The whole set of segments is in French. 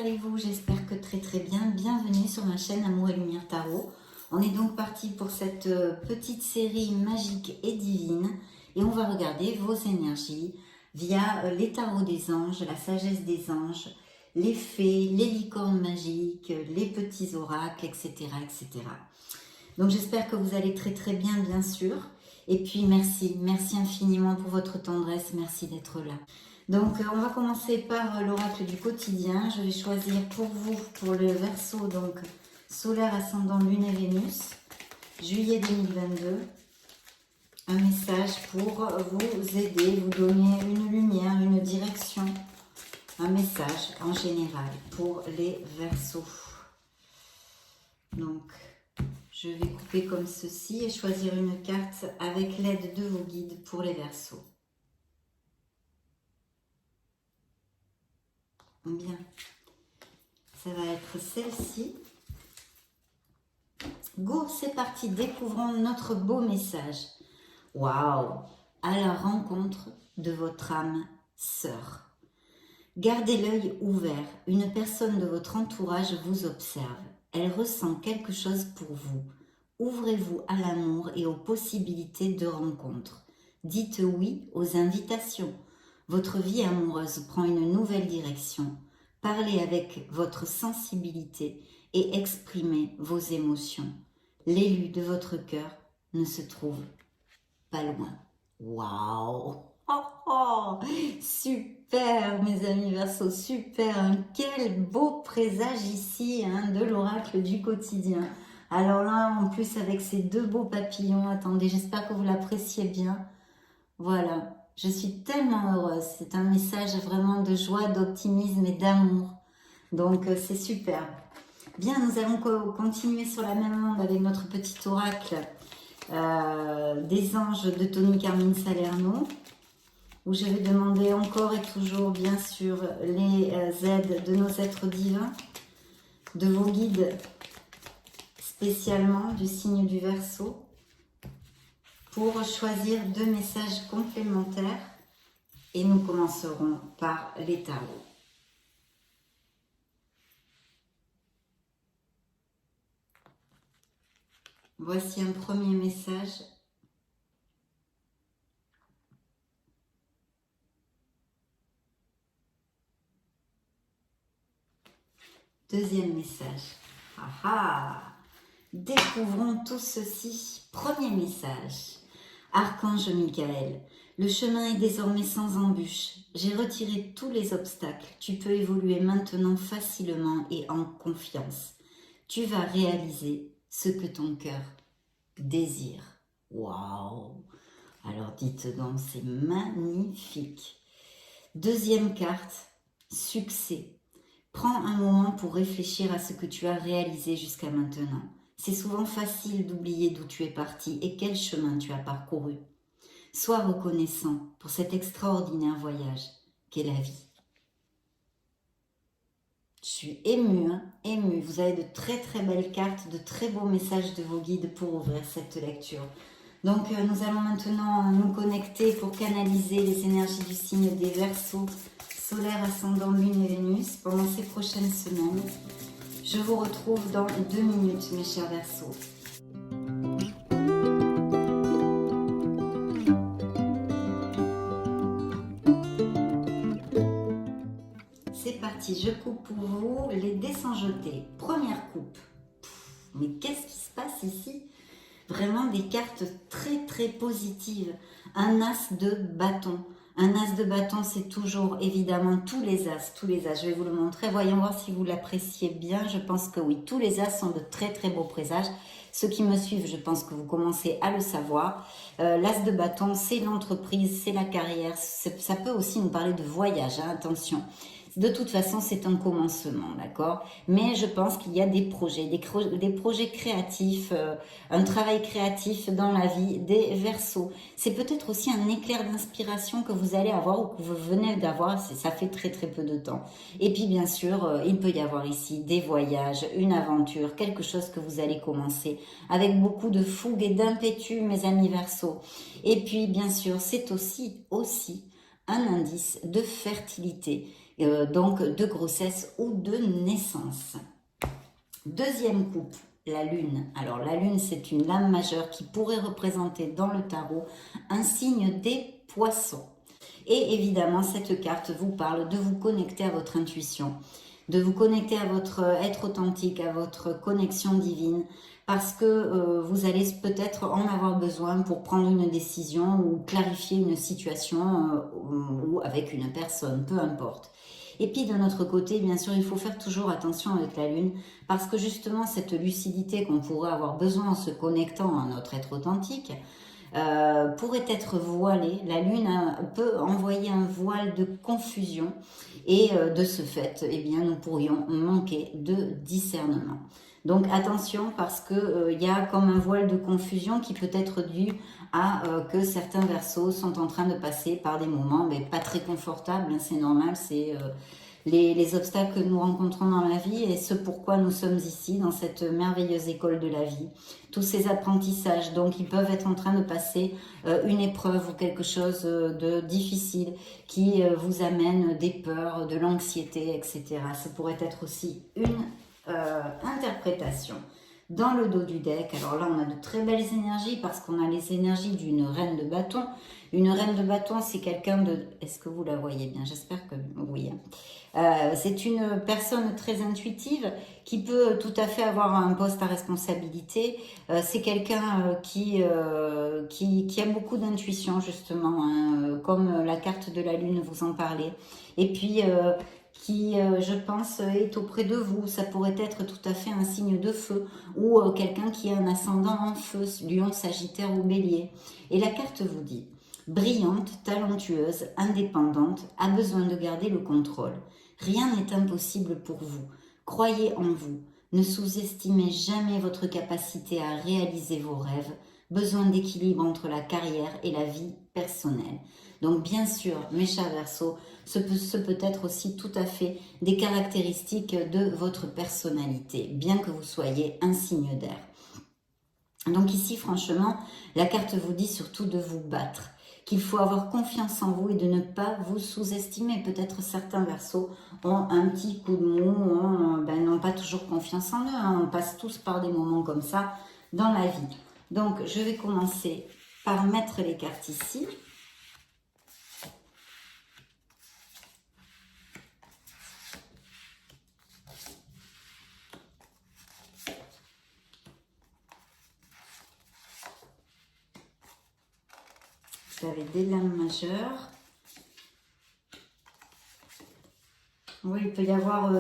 allez-vous? J'espère que très très bien. Bienvenue sur ma chaîne Amour et Lumière Tarot. On est donc parti pour cette petite série magique et divine et on va regarder vos énergies via les tarots des anges, la sagesse des anges, les fées, les licornes magiques, les petits oracles, etc. etc. Donc j'espère que vous allez très très bien, bien sûr. Et puis merci infiniment pour votre tendresse, merci d'être là. Donc on va commencer par l'oracle du quotidien. Je vais choisir pour vous, pour le Verseau, donc solaire, ascendant, lune et Vénus, juillet 2022. Un message pour vous aider, vous donner une lumière, une direction. Un message en général pour les Verseaux. Donc je vais couper comme ceci et choisir une carte avec l'aide de vos guides pour les Verseaux. Bien, ça va être celle-ci. Go, c'est parti, découvrons notre beau message. Waouh! À la rencontre de votre âme sœur. Gardez l'œil ouvert, une personne de votre entourage vous observe. Elle ressent quelque chose pour vous. Ouvrez-vous à l'amour et aux possibilités de rencontre. Dites oui aux invitations. Votre vie amoureuse prend une nouvelle direction. Parlez avec votre sensibilité et exprimez vos émotions. L'élu de votre cœur ne se trouve pas loin. Waouh! Oh, oh, super mes amis Verseaux, super! Quel beau présage ici de l'oracle du quotidien. Alors là, en plus avec ces deux beaux papillons, attendez, j'espère que vous l'appréciez bien. Voilà. Je suis tellement heureuse, c'est un message vraiment de joie, d'optimisme et d'amour. Donc c'est super. Bien, nous allons continuer sur la même onde avec notre petit oracle des anges de Tony Carmine Salerno, où je vais demander encore et toujours bien sûr les aides de nos êtres divins, de vos guides spécialement du signe du Verseau, pour choisir deux messages complémentaires et nous commencerons par les tarots. Voici un premier message. Deuxième message. Ah ah! Découvrons tout ceci. Premier message. Archange Michael, le chemin est désormais sans embûche. J'ai retiré tous les obstacles. Tu peux évoluer maintenant facilement et en confiance. Tu vas réaliser ce que ton cœur désire. Waouh! Alors dites donc, c'est magnifique. Deuxième carte, succès. Prends un moment pour réfléchir à ce que tu as réalisé jusqu'à maintenant. C'est souvent facile d'oublier d'où tu es parti et quel chemin tu as parcouru. Sois reconnaissant pour cet extraordinaire voyage qu'est la vie. Je suis émue, émue. Vous avez de très très belles cartes, de très beaux messages de vos guides pour ouvrir cette lecture. Donc nous allons maintenant nous connecter pour canaliser les énergies du signe des Verseaux, solaire, ascendant, lune et Vénus pendant ces prochaines semaines. Je vous retrouve dans 2 minutes, mes chers Verseaux. C'est parti, je coupe pour vous les dés sans jeter. Première coupe. Mais qu'est-ce qui se passe ici? Vraiment des cartes très très positives. Un as de bâton. Un as de bâton, c'est toujours évidemment tous les as. Je vais vous le montrer. Voyons voir si vous l'appréciez bien. Je pense que oui, tous les as sont de très très beaux présages. Ceux qui me suivent, je pense que vous commencez à le savoir. L'as de bâton, c'est l'entreprise, c'est la carrière. Ça peut aussi nous parler de voyage, attention. De toute façon, c'est un commencement, d'accord? Mais je pense qu'il y a des projets, des projets créatifs, un travail créatif dans la vie des Verseaux. C'est peut-être aussi un éclair d'inspiration que vous allez avoir ou que vous venez d'avoir, ça fait très très peu de temps. Et puis bien sûr, il peut y avoir ici des voyages, une aventure, quelque chose que vous allez commencer avec beaucoup de fougue et d'impétu, mes amis Verseaux. Et puis bien sûr, c'est aussi un indice de fertilité donc de grossesse ou de naissance. Deuxième coupe, la lune. Alors la lune, c'est une lame majeure qui pourrait représenter dans le tarot un signe des poissons. Et évidemment, cette carte vous parle de vous connecter à votre intuition, de vous connecter à votre être authentique, à votre connexion divine, parce que vous allez peut-être en avoir besoin pour prendre une décision ou clarifier une situation ou avec une personne, peu importe. Et puis de notre côté, bien sûr, il faut faire toujours attention avec la lune, parce que justement cette lucidité qu'on pourrait avoir besoin en se connectant à notre être authentique, pourrait être voilée. La lune peut envoyer un voile de confusion et de ce fait, eh bien, nous pourrions manquer de discernement. Donc attention, parce que y a comme un voile de confusion qui peut être dû à que certains verseaux sont en train de passer par des moments mais pas très confortables, hein, c'est normal, c'est les obstacles que nous rencontrons dans la vie et ce pourquoi nous sommes ici dans cette merveilleuse école de la vie. Tous ces apprentissages, donc ils peuvent être en train de passer une épreuve ou quelque chose de difficile qui vous amène des peurs, de l'anxiété, etc. Ça pourrait être aussi une interprétation. Dans le dos du deck, alors là on a de très belles énergies parce qu'on a les énergies d'une reine de bâton. Une reine de bâton, c'est quelqu'un de... Est-ce que vous la voyez bien? J'espère que oui. C'est une personne très intuitive qui peut tout à fait avoir un poste à responsabilité. C'est quelqu'un qui a beaucoup d'intuition justement, hein, comme la carte de la lune vous en parlait. Et puis... qui, je pense, est auprès de vous. Ça pourrait être tout à fait un signe de feu ou quelqu'un qui a un ascendant en feu, lion, sagittaire ou bélier. Et la carte vous dit, brillante, talentueuse, indépendante, a besoin de garder le contrôle. Rien n'est impossible pour vous. Croyez en vous. Ne sous-estimez jamais votre capacité à réaliser vos rêves. Besoin d'équilibre entre la carrière et la vie personnelle. Donc bien sûr, mes chers Verseaux, ce peut être aussi tout à fait des caractéristiques de votre personnalité, bien que vous soyez un signe d'air. Donc ici, franchement, la carte vous dit surtout de vous battre, qu'il faut avoir confiance en vous et de ne pas vous sous-estimer. Peut-être certains Verseaux ont un petit coup de mou, n'ont pas toujours confiance en eux, hein. On passe tous par des moments comme ça dans la vie. Donc, je vais commencer par mettre les cartes ici. Vous avez des lames majeures. Oui, il peut y avoir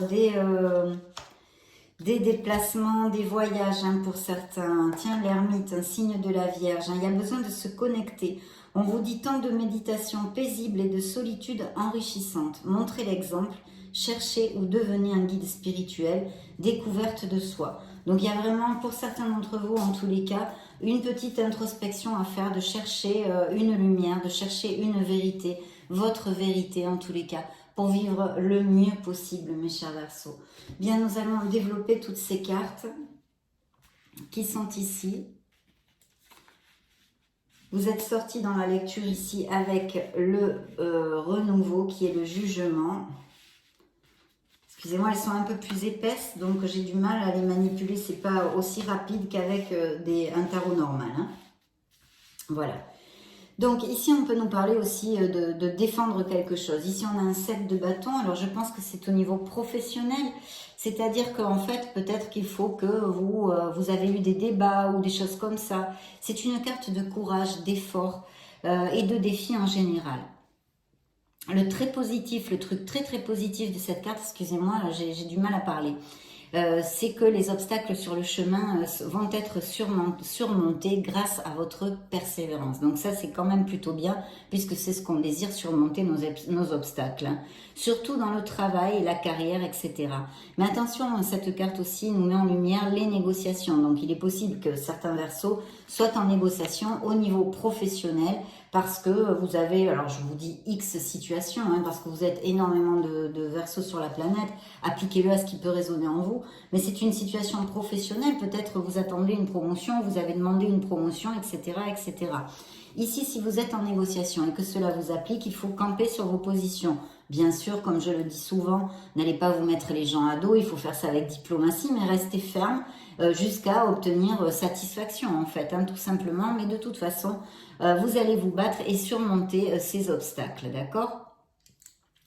des déplacements, des voyages hein, pour certains. Tiens, l'ermite, un signe de la Vierge. Hein, il y a besoin de se connecter. On vous dit tant de méditation paisible et de solitude enrichissante. Montrez l'exemple, cherchez ou devenez un guide spirituel, découverte de soi. Donc il y a vraiment, pour certains d'entre vous, en tous les cas, une petite introspection à faire, de chercher une lumière, de chercher une vérité, votre vérité en tous les cas, pour vivre le mieux possible, mes chers Verseaux. Bien, nous allons développer toutes ces cartes qui sont ici. Vous êtes sortis dans la lecture ici avec le renouveau qui est le jugement. Excusez-moi, elles sont un peu plus épaisses, donc j'ai du mal à les manipuler. C'est pas aussi rapide qu'avec un tarot normal. Hein. Voilà. Donc ici, on peut nous parler aussi de défendre quelque chose. Ici, on a un 7 de bâton. Alors, je pense que c'est au niveau professionnel. C'est-à-dire qu'en fait, peut-être qu'il faut que vous avez eu des débats ou des choses comme ça. C'est une carte de courage, d'effort et de défi en général. Le très positif, le truc très très positif de cette carte, excusez-moi, j'ai du mal à parler. C'est que les obstacles sur le chemin vont être surmontés grâce à votre persévérance. Donc ça, c'est quand même plutôt bien, puisque c'est ce qu'on désire, surmonter nos obstacles. Hein. Surtout dans le travail, la carrière, etc. Mais attention, cette carte aussi nous met en lumière les négociations. Donc il est possible que certains Verseaux soient en négociation au niveau professionnel, parce que vous avez, alors je vous dis X situations, hein, parce que vous êtes énormément de Verseaux sur la planète, appliquez-le à ce qui peut résonner en vous, mais c'est une situation professionnelle, peut-être vous attendez une promotion, vous avez demandé une promotion, etc., etc. Ici, si vous êtes en négociation et que cela vous applique, il faut camper sur vos positions. Bien sûr, comme je le dis souvent, n'allez pas vous mettre les gens à dos, il faut faire ça avec diplomatie, mais restez ferme jusqu'à obtenir satisfaction en fait, hein, tout simplement. Mais de toute façon, vous allez vous battre et surmonter ces obstacles, d'accord?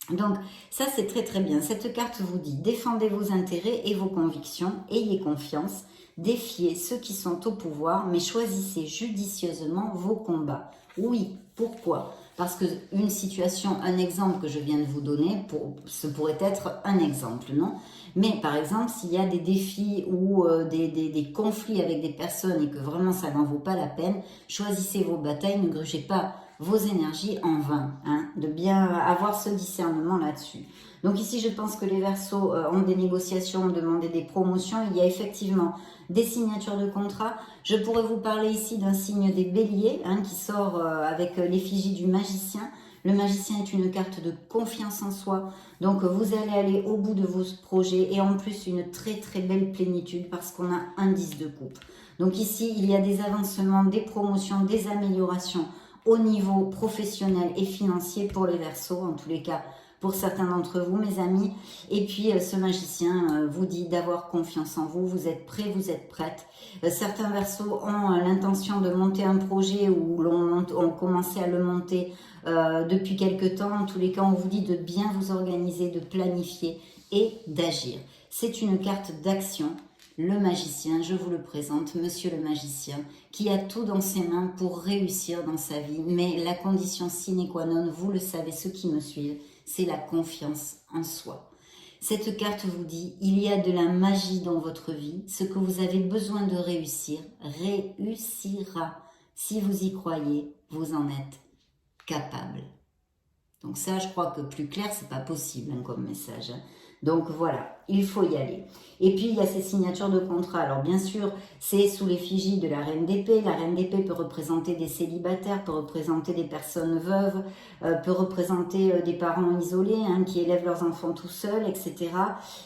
Donc ça c'est très très bien. Cette carte vous dit défendez vos intérêts et vos convictions, ayez confiance, défiez ceux qui sont au pouvoir, mais choisissez judicieusement vos combats. Oui, pourquoi? Parce que une situation, un exemple que je viens de vous donner, ce pourrait être un exemple, non? Mais par exemple, s'il y a des défis ou des conflits avec des personnes et que vraiment ça n'en vaut pas la peine, choisissez vos batailles, ne grugez pas vos énergies en vain, hein, de bien avoir ce discernement là-dessus. Donc ici, je pense que les Verseaux ont des négociations, ont demandé des promotions. Il y a effectivement des signatures de contrats. Je pourrais vous parler ici d'un signe des Béliers, hein, qui sort avec l'effigie du Magicien. Le Magicien est une carte de confiance en soi. Donc vous allez aller au bout de vos projets et en plus une très très belle plénitude parce qu'on a un 10 de coupe. Donc ici, il y a des avancements, des promotions, des améliorations au niveau professionnel et financier pour les Verseaux, en tous les cas pour certains d'entre vous, mes amis. Et puis ce magicien vous dit d'avoir confiance en vous, vous êtes prêts, vous êtes prêtes. Certains Verseaux ont l'intention de monter un projet ou ont commencé à le monter depuis quelque temps. En tous les cas, on vous dit de bien vous organiser, de planifier et d'agir. C'est une carte d'action. Le magicien, je vous le présente, monsieur le magicien, qui a tout dans ses mains pour réussir dans sa vie. Mais la condition sine qua non, vous le savez, ceux qui me suivent, c'est la confiance en soi. Cette carte vous dit, il y a de la magie dans votre vie. Ce que vous avez besoin de réussir, réussira. Si vous y croyez, vous en êtes capable. Donc ça, je crois que plus clair, c'est pas possible hein, comme message. Hein. Donc voilà, il faut y aller. Et puis il y a ces signatures de contrat. Alors bien sûr, c'est sous l'effigie de la Reine d'Épée. La Reine d'Épée peut représenter des célibataires, peut représenter des personnes veuves, peut représenter des parents isolés hein, qui élèvent leurs enfants tout seuls, etc.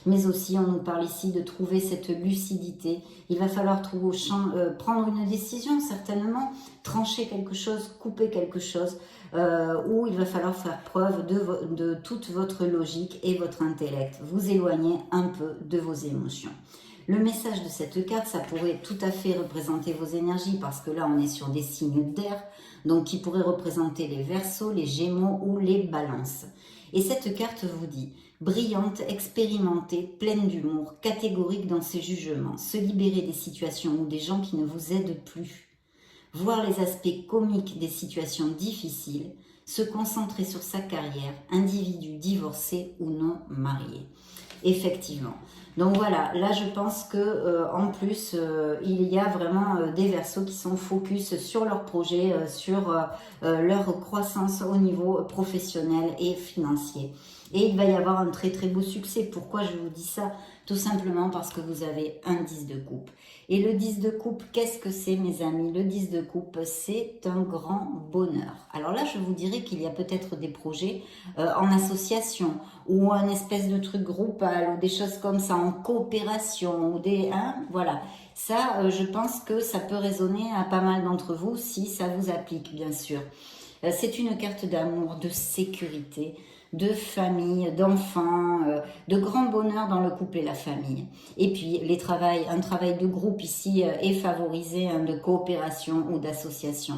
Mais aussi, on nous parle ici de trouver cette lucidité. Il va falloir prendre une décision certainement, trancher quelque chose, couper quelque chose. Où il va falloir faire preuve de toute votre logique et votre intellect. Vous éloigner un peu de vos émotions. Le message de cette carte, ça pourrait tout à fait représenter vos énergies parce que là, on est sur des signes d'air, donc qui pourraient représenter les Verseaux, les Gémeaux ou les Balances. Et cette carte vous dit brillante, expérimentée, pleine d'humour, catégorique dans ses jugements, se libérer des situations ou des gens qui ne vous aident plus. Voir les aspects comiques des situations difficiles, se concentrer sur sa carrière, individu divorcé ou non marié. Effectivement. Donc voilà, là je pense que en plus il y a vraiment des Verseaux qui sont focus sur leur projet, sur leur croissance au niveau professionnel et financier. Et il va y avoir un très très beau succès. Pourquoi je vous dis ça? Tout simplement parce que vous avez un 10 de coupe. Et le 10 de coupe, qu'est-ce que c'est mes amis? Le 10 de coupe, c'est un grand bonheur. Alors là, je vous dirais qu'il y a peut-être des projets en association ou un espèce de truc groupal ou des choses comme ça en coopération ou des... Hein, voilà. Ça, je pense que ça peut résonner à pas mal d'entre vous si ça vous applique, bien sûr. C'est une carte d'amour, de sécurité, de famille, d'enfants, de grand bonheur dans le couple et la famille. Et puis un travail de groupe ici est favorisé, hein, de coopération ou d'association.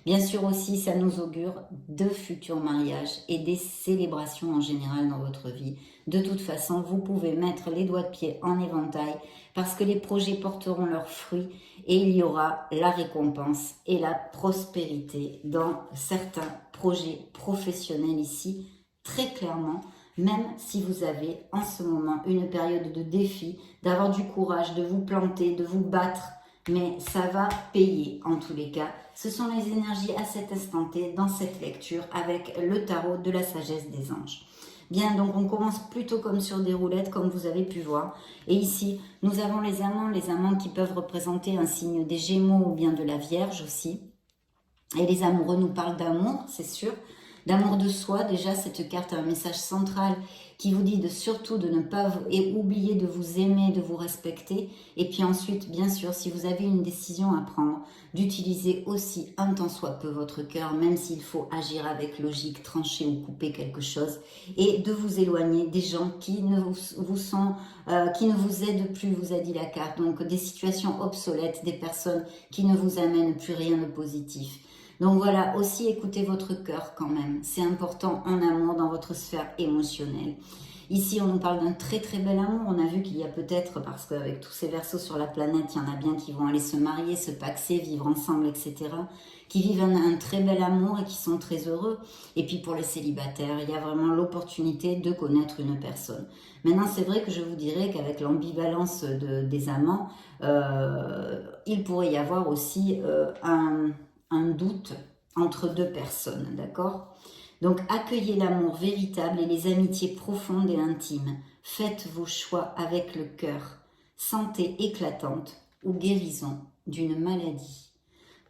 Bien sûr aussi, ça nous augure de futurs mariages et des célébrations en général dans votre vie. De toute façon, vous pouvez mettre les doigts de pied en éventail parce que les projets porteront leurs fruits et il y aura la récompense et la prospérité dans certains projets professionnels ici, très clairement, même si vous avez en ce moment une période de défi, d'avoir du courage, de vous planter, de vous battre, mais ça va payer en tous les cas. Ce sont les énergies à cet instant T dans cette lecture avec le tarot de la sagesse des anges. Bien, donc on commence plutôt comme sur des roulettes, comme vous avez pu voir. Et ici, nous avons les amants qui peuvent représenter un signe des Gémeaux ou bien de la Vierge aussi. Et les amoureux nous parlent d'amour, c'est sûr. d'amour de soi. Déjà, cette carte a un message central qui vous dit surtout de ne pas oublier de vous aimer, de vous respecter. Et puis ensuite, bien sûr, si vous avez une décision à prendre, d'utiliser aussi un tant soit peu votre cœur, même s'il faut agir avec logique, trancher ou couper quelque chose, et de vous éloigner des gens qui ne qui ne vous aident plus, vous a dit la carte. Donc des situations obsolètes, des personnes qui ne vous amènent plus rien de positif. Donc voilà, aussi écoutez votre cœur quand même. C'est important en amour dans votre sphère émotionnelle. Ici, on nous parle d'un très très bel amour. On a vu qu'il y a peut-être, parce qu'avec tous ces versos sur la planète, il y en a bien qui vont aller se marier, se paxer, vivre ensemble, etc. Qui vivent un très bel amour et qui sont très heureux. Et puis pour les célibataires, il y a vraiment l'opportunité de connaître une personne. Maintenant, c'est vrai que je vous dirais qu'avec l'ambivalence des amants, il pourrait y avoir aussi un doute entre deux personnes, d'accord? Donc accueillez l'amour véritable et les amitiés profondes et intimes. Faites vos choix avec le cœur. Santé éclatante ou guérison d'une maladie.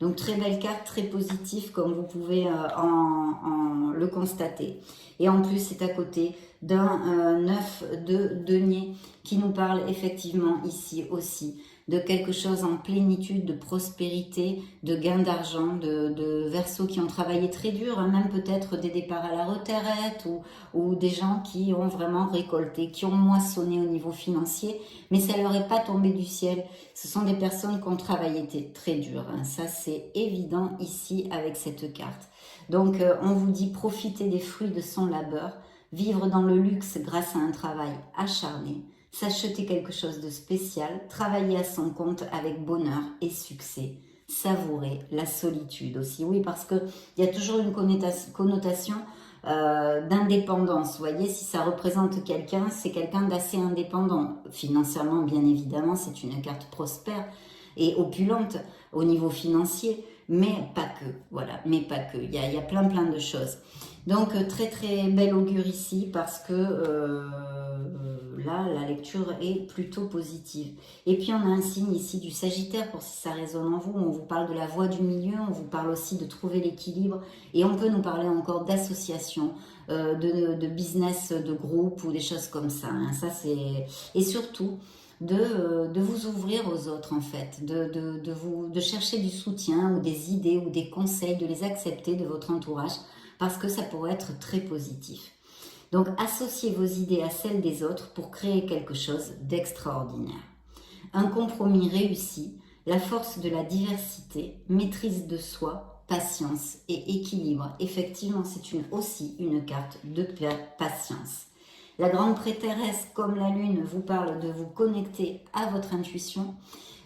Donc très belle carte, très positive comme vous pouvez le constater. Et en plus c'est à côté d'un 9 de denier qui nous parle effectivement ici aussi de quelque chose en plénitude, de prospérité, de gain d'argent, de versos qui ont travaillé très dur, hein, même peut-être des départs à la retraite ou des gens qui ont vraiment récolté, qui ont moissonné au niveau financier, mais ça leur est pas tombé du ciel. Ce sont des personnes qui ont travaillé très dur, hein. Ça c'est évident ici avec cette carte. Donc on vous dit profiter des fruits de son labeur, vivre dans le luxe grâce à un travail acharné, s'acheter quelque chose de spécial, travailler à son compte avec bonheur et succès, savourer la solitude aussi. Oui, parce qu'il y a toujours une connotation d'indépendance. Vous voyez, si ça représente quelqu'un, c'est quelqu'un d'assez indépendant. Financièrement, bien évidemment, c'est une carte prospère et opulente au niveau financier, mais pas que. Voilà, mais pas que. Il y a plein de choses. Donc, très très bel augure ici parce que là, la lecture est plutôt positive. Et puis, on a un signe ici du Sagittaire pour si ça résonne en vous. On vous parle de la voie du milieu, on vous parle aussi de trouver l'équilibre. Et on peut nous parler encore d'association, de business, de groupe ou des choses comme ça. Hein. Ça, c'est... Et surtout, de vous ouvrir aux autres en fait, de chercher du soutien ou des idées ou des conseils, de les accepter de votre entourage parce que ça pourrait être très positif. Donc associez vos idées à celles des autres pour créer quelque chose d'extraordinaire. Un compromis réussi, la force de la diversité, maîtrise de soi, patience et équilibre. Effectivement, c'est aussi une carte de patience. La grande prêtresse, comme la lune, vous parle de vous connecter à votre intuition.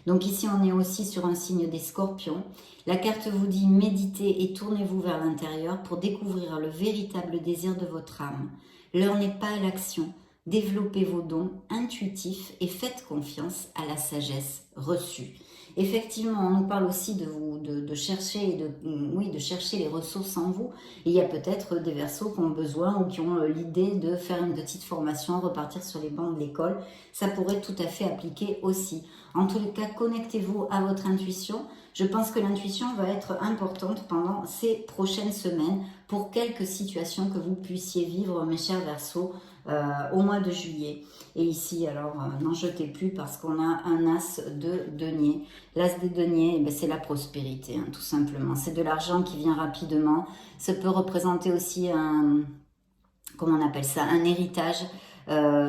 Donc ici, on est aussi sur un signe des scorpions. La carte vous dit méditez et tournez-vous vers l'intérieur pour découvrir le véritable désir de votre âme. L'heure n'est pas à l'action. Développez vos dons intuitifs et faites confiance à la sagesse reçue. Effectivement, on nous parle aussi de chercher, de chercher les ressources en vous. Et il y a peut-être des versos qui ont besoin ou qui ont l'idée de faire une petite formation, repartir sur les bancs de l'école. Ça pourrait tout à fait appliquer aussi. En tous les cas, connectez-vous à votre intuition. Je pense que l'intuition va être importante pendant ces prochaines semaines pour quelques situations que vous puissiez vivre, mes chers Verseaux, au mois de juillet. Et ici, alors, n'en jetez plus parce qu'on a un as de denier. L'as des deniers, c'est la prospérité, hein, tout simplement. C'est de l'argent qui vient rapidement. Ça peut représenter aussi un, comment on appelle ça, un héritage.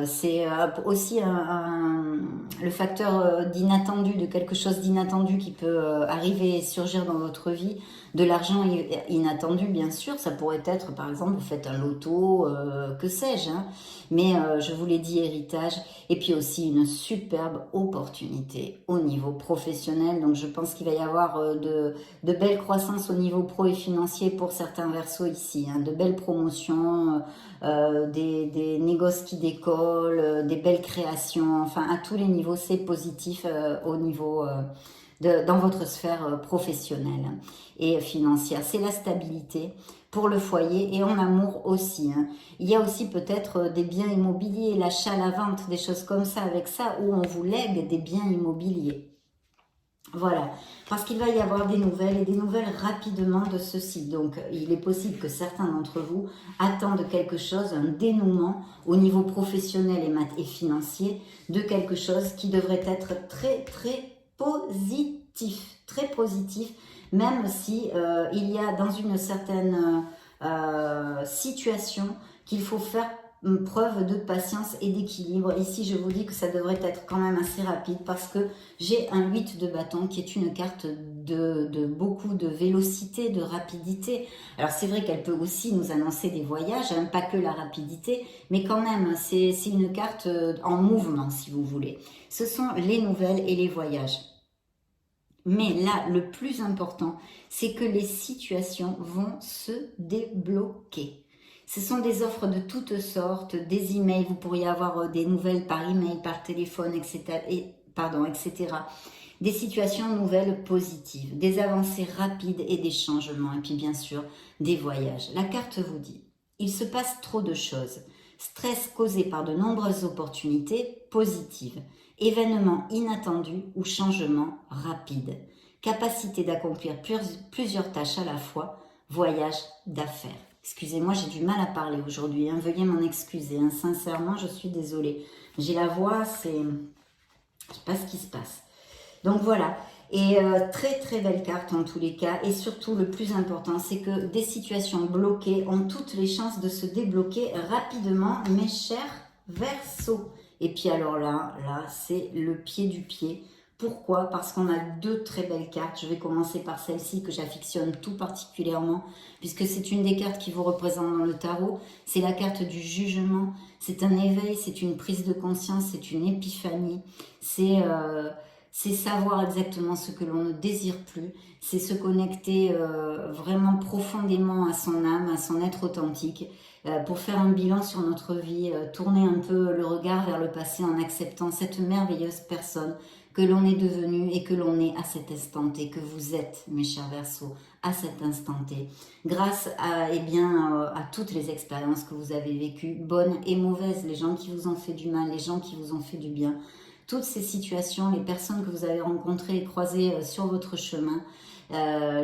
C'est aussi le facteur d'inattendu, de quelque chose d'inattendu qui peut arriver et surgir dans votre vie. De l'argent inattendu, bien sûr, ça pourrait être, par exemple, vous faites un loto, que sais-je, hein. Mais je vous l'ai dit, héritage, et puis aussi une superbe opportunité au niveau professionnel. Donc je pense qu'il va y avoir de belles croissances au niveau pro et financier pour certains versos ici, hein, de belles promotions, des négoces qui décollent, des belles créations, enfin à tous les niveaux, c'est positif au niveau dans votre sphère professionnelle et financière. C'est la stabilité pour le foyer et en amour aussi. Hein. Il y a aussi peut-être des biens immobiliers, l'achat, la vente, des choses comme ça avec ça, où on vous lègue des biens immobiliers. Voilà, parce qu'il va y avoir des nouvelles et des nouvelles rapidement de ceci. Donc, il est possible que certains d'entre vous attendent quelque chose, un dénouement au niveau professionnel et financier de quelque chose qui devrait être très, très positif, même si il y a dans une certaine situation qu'il faut faire preuve de patience et d'équilibre. Ici, je vous dis que ça devrait être quand même assez rapide parce que j'ai un 8 de bâton qui est une carte de beaucoup de vélocité, de rapidité. Alors, c'est vrai qu'elle peut aussi nous annoncer des voyages, hein, pas que la rapidité, mais quand même, c'est une carte en mouvement, si vous voulez. Ce sont les nouvelles et les voyages. Mais là, le plus important, c'est que les situations vont se débloquer. Ce sont des offres de toutes sortes, des emails, vous pourriez avoir des nouvelles par email, par téléphone, etc. Des situations nouvelles positives, des avancées rapides et des changements, et puis bien sûr, des voyages. La carte vous dit, il se passe trop de choses. Stress causé par de nombreuses opportunités positives, événements inattendus ou changements rapides, capacité d'accomplir plusieurs tâches à la fois, voyage d'affaires. Excusez-moi, j'ai du mal à parler aujourd'hui, hein. Veuillez m'en excuser, hein. Sincèrement, je suis désolée. J'ai la voix, c'est... Je sais pas ce qui se passe. Donc voilà, et très très belle carte en tous les cas, et surtout le plus important, c'est que des situations bloquées ont toutes les chances de se débloquer rapidement, mes chers Verseaux. Et puis alors là, c'est le pied du pied. Pourquoi? Parce qu'on a deux très belles cartes. Je vais commencer par celle-ci que j'affectionne tout particulièrement, puisque c'est une des cartes qui vous représente dans le tarot. C'est la carte du jugement. C'est un éveil, c'est une prise de conscience, c'est une épiphanie. C'est savoir exactement ce que l'on ne désire plus. C'est se connecter vraiment profondément à son âme, à son être authentique, pour faire un bilan sur notre vie, tourner un peu le regard vers le passé en acceptant cette merveilleuse personne que l'on est devenu et que l'on est à cet instant T, que vous êtes, mes chers Verseaux, à cet instant T, grâce à toutes les expériences que vous avez vécues, bonnes et mauvaises, les gens qui vous ont fait du mal, les gens qui vous ont fait du bien, toutes ces situations, les personnes que vous avez rencontrées et croisées sur votre chemin,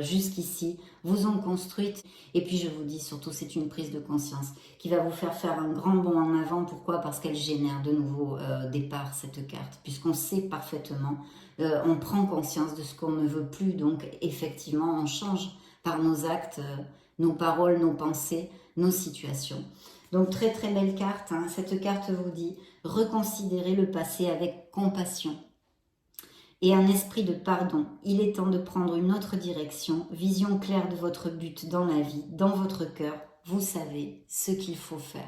jusqu'ici, vous ont construite. Et puis je vous dis surtout, c'est une prise de conscience qui va vous faire un grand bond en avant. Pourquoi? Parce qu'elle génère de nouveaux départs, cette carte, puisqu'on sait parfaitement, on prend conscience de ce qu'on ne veut plus, donc effectivement on change par nos actes, nos paroles, nos pensées, nos situations. Donc très très belle carte, hein. Cette carte vous dit reconsidérez le passé avec compassion et un esprit de pardon. Il est temps de prendre une autre direction, vision claire de votre but dans la vie, dans votre cœur. Vous savez ce qu'il faut faire.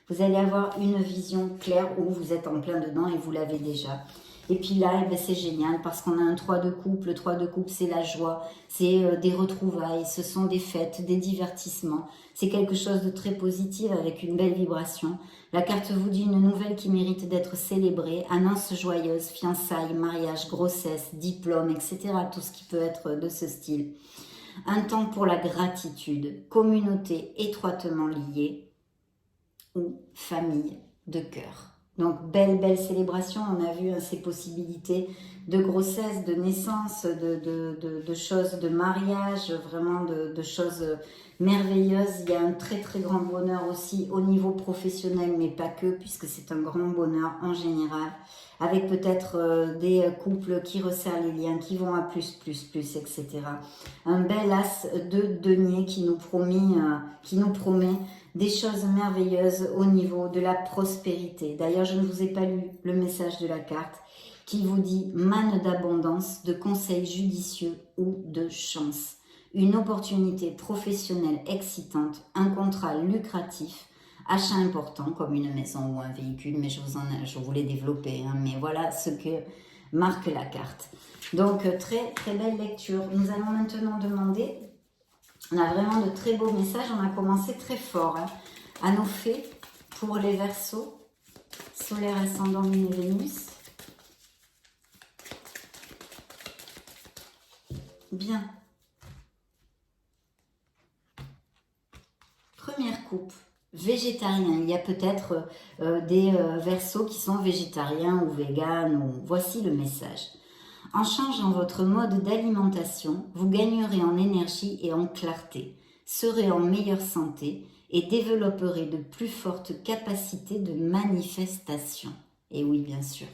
Vous allez avoir une vision claire où vous êtes en plein dedans et vous l'avez déjà. Et puis là, c'est génial parce qu'on a un 3 de coupe. Le 3 de coupe, c'est la joie, c'est des retrouvailles, ce sont des fêtes, des divertissements. C'est quelque chose de très positif avec une belle vibration. La carte vous dit une nouvelle qui mérite d'être célébrée, annonce joyeuse, fiançailles, mariage, grossesse, diplôme, etc. Tout ce qui peut être de ce style. Un temps pour la gratitude, communauté étroitement liée ou famille de cœur. Donc, belle célébration. On a vu ces possibilités de grossesse, de naissance, de choses, de mariage, vraiment de choses merveilleuses. Il y a un très très grand bonheur aussi au niveau professionnel, mais pas que, puisque c'est un grand bonheur en général, avec peut-être des couples qui resserrent les liens, qui vont à plus, etc. Un bel as de denier qui nous promet des choses merveilleuses au niveau de la prospérité. D'ailleurs, je ne vous ai pas lu le message de la carte qui vous dit manne d'abondance, de conseils judicieux ou de chance. Une opportunité professionnelle excitante, un contrat lucratif, achat important comme une maison ou un véhicule, mais je vous l'ai développé, hein, mais voilà ce que marque la carte. Donc, très très belle lecture. Nous allons maintenant demander... On a vraiment de très beaux messages. On a commencé très fort, hein, à nos fées pour les Verseaux, solaire, ascendant, Lune et Vénus. Bien. Première coupe, végétarien. Il y a peut-être des Verseaux qui sont végétariens ou véganes. Voici le message. En changeant votre mode d'alimentation, vous gagnerez en énergie et en clarté, serez en meilleure santé et développerez de plus fortes capacités de manifestation. Et oui, bien sûr.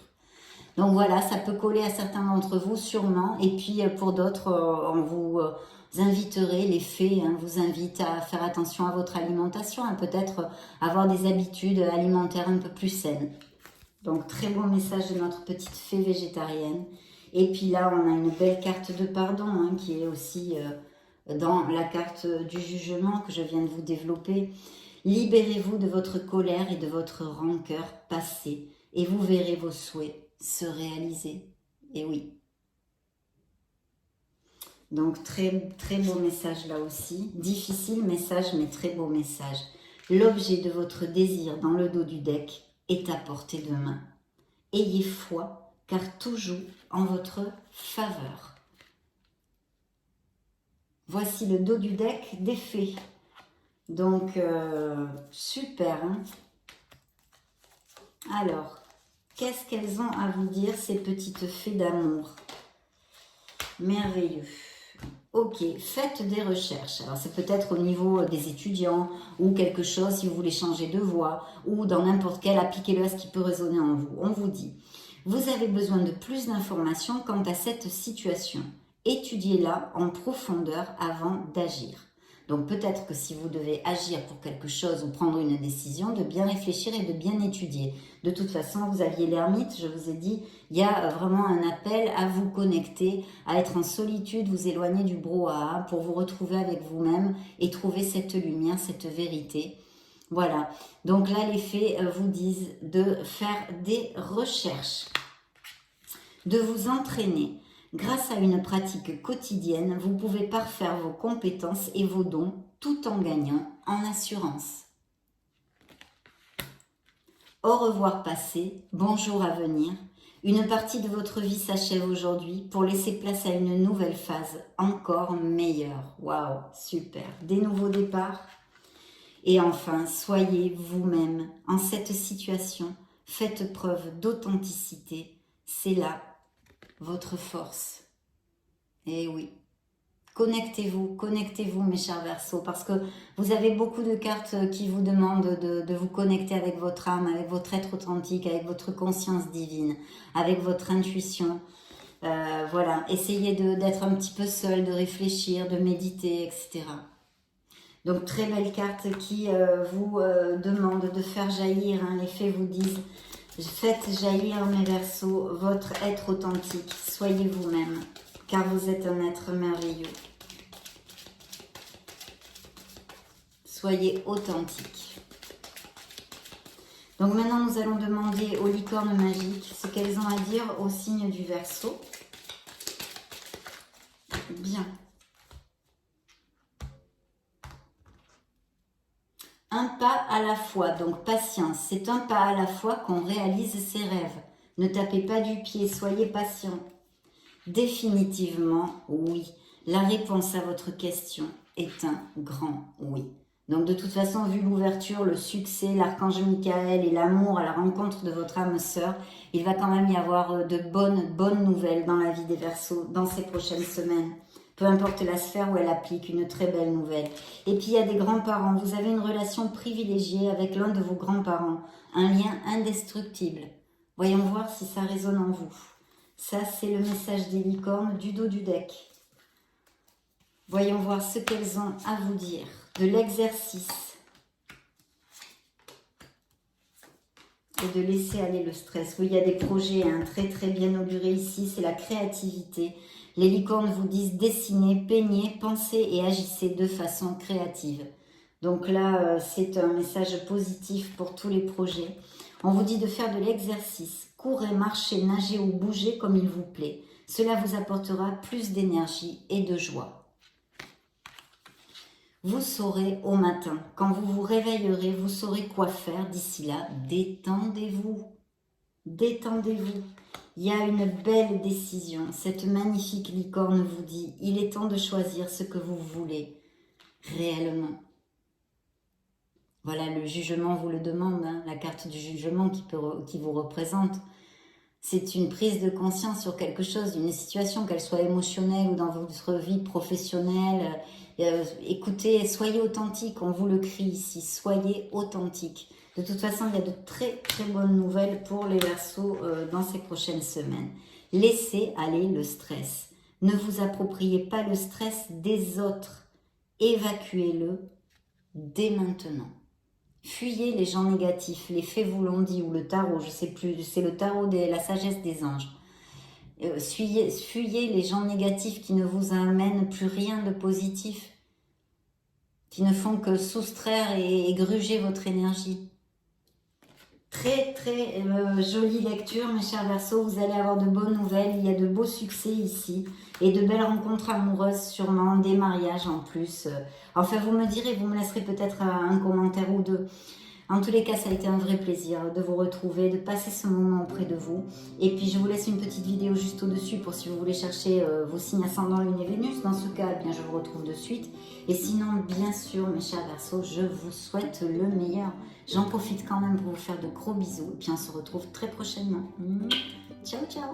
Donc voilà, ça peut coller à certains d'entre vous sûrement. Et puis pour d'autres, on vous inviterait, les fées vous invitent à faire attention à votre alimentation, à peut-être avoir des habitudes alimentaires un peu plus saines. Donc très bon message de notre petite fée végétarienne. Et puis là, on a une belle carte de pardon qui est aussi dans la carte du jugement que je viens de vous développer. Libérez-vous de votre colère et de votre rancœur passée et vous verrez vos souhaits se réaliser. Et oui. Donc très très beau message là aussi. Difficile message mais très beau message. L'objet de votre désir dans le dos du deck est à portée de main. Ayez foi car tout joue en votre faveur. Voici le dos du deck des fées. Donc super. Alors, qu'est-ce qu'elles ont à vous dire ces petites fées d'amour? Merveilleux. Ok, faites des recherches. Alors c'est peut-être au niveau des étudiants ou quelque chose si vous voulez changer de voie ou dans n'importe quel, appliquez-le à ce qui peut résonner en vous. On vous dit, vous avez besoin de plus d'informations quant à cette situation. Étudiez-la en profondeur avant d'agir. Donc peut-être que si vous devez agir pour quelque chose ou prendre une décision, de bien réfléchir et de bien étudier. De toute façon, vous aviez l'ermite, je vous ai dit, il y a vraiment un appel à vous connecter, à être en solitude, vous éloigner du brouhaha pour vous retrouver avec vous-même et trouver cette lumière, cette vérité. Voilà, donc là les fées vous disent de faire des recherches, de vous entraîner. Grâce à une pratique quotidienne, vous pouvez parfaire vos compétences et vos dons tout en gagnant en assurance. Au revoir passé, bonjour à venir. Une partie de votre vie s'achève aujourd'hui pour laisser place à une nouvelle phase encore meilleure. Waouh, super. Des nouveaux départs. Et enfin, soyez vous-même en cette situation. Faites preuve d'authenticité. C'est là votre force. Et oui, connectez-vous mes chers Verseaux, parce que vous avez beaucoup de cartes qui vous demandent de vous connecter avec votre âme, avec votre être authentique, avec votre conscience divine, avec votre intuition. Voilà, essayez d'être un petit peu seul, de réfléchir, de méditer, etc. Donc très belle carte qui vous demande de faire jaillir, les fées vous disent, faites jaillir mes Verseaux, votre être authentique, soyez vous-même. Car vous êtes un être merveilleux. Soyez authentique. Donc maintenant, nous allons demander aux licornes magiques ce qu'elles ont à dire au signe du Verseau. Bien. Un pas à la fois, donc patience. C'est un pas à la fois qu'on réalise ses rêves. Ne tapez pas du pied, soyez patient. Définitivement, oui. La réponse à votre question est un grand oui. Donc de toute façon, vu l'ouverture, le succès, l'archange Michael et l'amour à la rencontre de votre âme sœur, il va quand même y avoir de bonnes nouvelles dans la vie des Verseaux dans ces prochaines semaines. Peu importe la sphère où elle applique, une très belle nouvelle. Et puis il y a des grands-parents. Vous avez une relation privilégiée avec l'un de vos grands-parents. Un lien indestructible. Voyons voir si ça résonne en vous. Ça, c'est le message des licornes du dos du deck. Voyons voir ce qu'elles ont à vous dire. De l'exercice. Et de laisser aller le stress. Oui, il y a des projets très très bien augurés ici. C'est la créativité. Les licornes vous disent dessinez, peignez, pensez et agissez de façon créative. Donc là, c'est un message positif pour tous les projets. On vous dit de faire de l'exercice. Courez, marchez, nagez ou bougez comme il vous plaît. Cela vous apportera plus d'énergie et de joie. Vous saurez au matin, quand vous vous réveillerez, vous saurez quoi faire. D'ici là, détendez-vous. Détendez-vous. Il y a une belle décision. Cette magnifique licorne vous dit, il est temps de choisir ce que vous voulez réellement. Voilà, le jugement vous le demande, la carte du jugement qui vous représente. C'est une prise de conscience sur quelque chose, une situation, qu'elle soit émotionnelle ou dans votre vie professionnelle. Écoutez, soyez authentique, on vous le crie ici, soyez authentique. De toute façon, il y a de très très bonnes nouvelles pour les Verseaux dans ces prochaines semaines. Laissez aller le stress. Ne vous appropriez pas le stress des autres. Évacuez-le dès maintenant. Fuyez les gens négatifs. Les fées vous l'ont dit, ou le tarot, je ne sais plus, c'est le tarot de la sagesse des anges. Fuyez les gens négatifs qui ne vous amènent plus rien de positif, qui ne font que soustraire et gruger votre énergie. Très très jolie lecture mes chers Verseaux, vous allez avoir de bonnes nouvelles, il y a de beaux succès ici et de belles rencontres amoureuses sûrement, des mariages en plus. Enfin vous me direz, vous me laisserez peut-être un commentaire ou deux. En tous les cas, ça a été un vrai plaisir de vous retrouver, de passer ce moment auprès de vous. Et puis, je vous laisse une petite vidéo juste au-dessus pour si vous voulez chercher vos signes ascendants, Lune et Vénus. Dans ce cas, eh bien, je vous retrouve de suite. Et sinon, bien sûr, mes chers Verseaux, je vous souhaite le meilleur. J'en profite quand même pour vous faire de gros bisous. Et puis, on se retrouve très prochainement. Ciao, ciao!